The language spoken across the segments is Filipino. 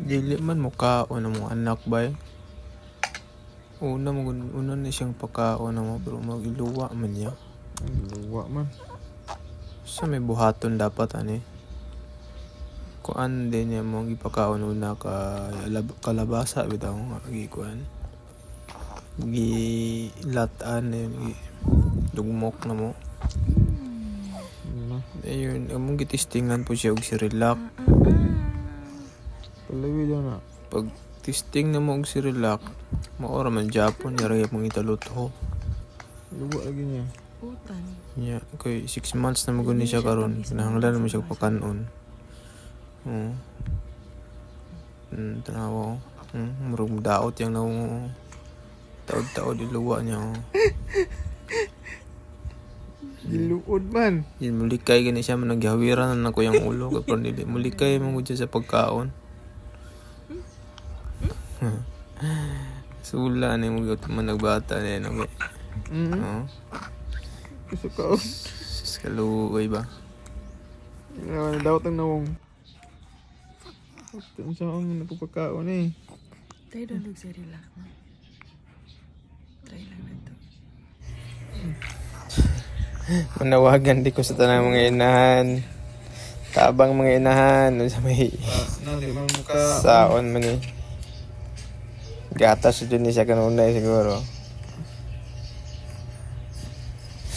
Dili man mo kaon ang mga anak bay. Una na siyang pagkaon na mo pero magiluwa man niya. Luwa man. Sa may buhaton dapat ani. Kuan din niya mo gipakaon una ka kalabasa bitaw nga gikuan. Gilatan dugmok na mo. Ayun, among gitistingan po siya og Sirilac. Palawi dyan na. Pag testing na mo og Sirilac, maora man Japon yara mong italutho. Luwa lagi niya. Utan. Yeah, kay 6 months na maguni siya karon. Kinahanglan mo siya pakanon. Tanawa. Murag daot yang na taod-taod iluwa niya. Giluod man. Di mulikay gani siya man naghawiran na ko yung ulo kapag dili mulikay man gud siya sa pagkaon. Sula ni mo gyud man nagbata ni no. Gusto ka. Kaluoy ba? Daot ang nawong. Ito siya ang napapakaon eh. Tayo doon Sirilac mo. Try lang na to. Manawagan di ko sa tanang mga inahan. Tabang mga inahan. Sa may saon man eh. Gatas dyan niya kanunay siguro.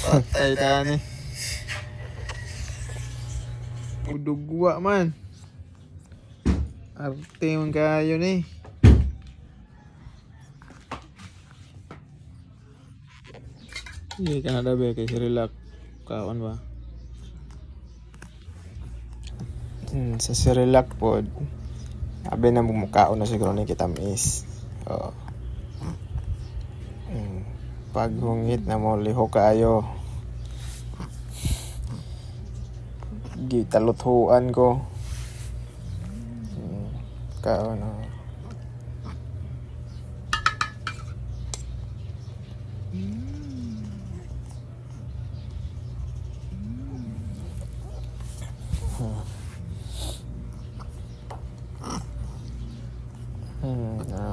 Patay ka ni. Udugwa man. Arte man kayo ni. Hindi ka na dabe kay Sirilac. Kaon ba? Sa Sirilac po, abi na mumukaon na siguro ni kitamis. Pag hungit na mo, liho kayo. Gitaluthuan ko. Kaon na.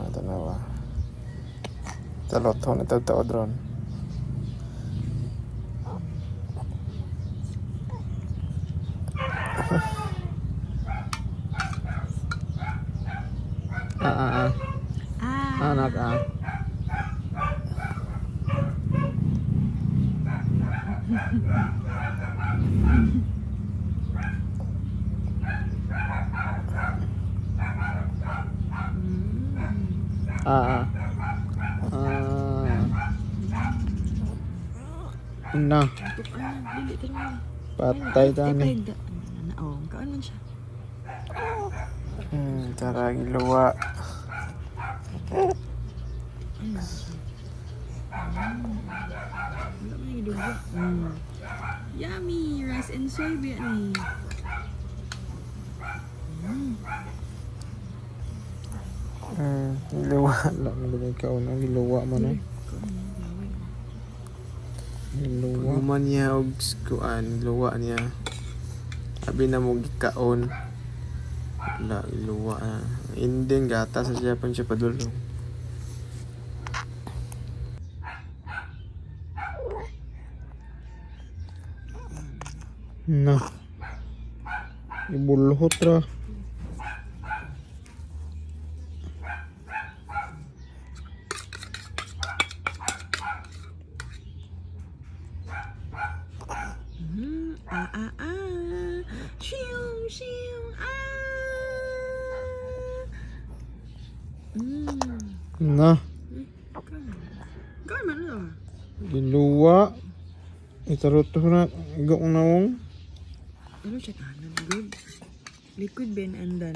Tanawa. Talot na tao dron. Anak na. Patay tani. Kaon man siya. Tara giluwa. Yummy rice and soybean. Giluwa. Wala man lagi kaon ang giluwa man eh. Giluwa. Human niya og kuan, giluwa niya. Abi na mo gikaon. Wala, giluwa na. Inding gata sa Japan siya padulong. Na. Ibulhot ra. Na. Kaon man na. Giluwa. Itaruto na igong nawong. Ano siya kanan? Good. Liquid Ben and then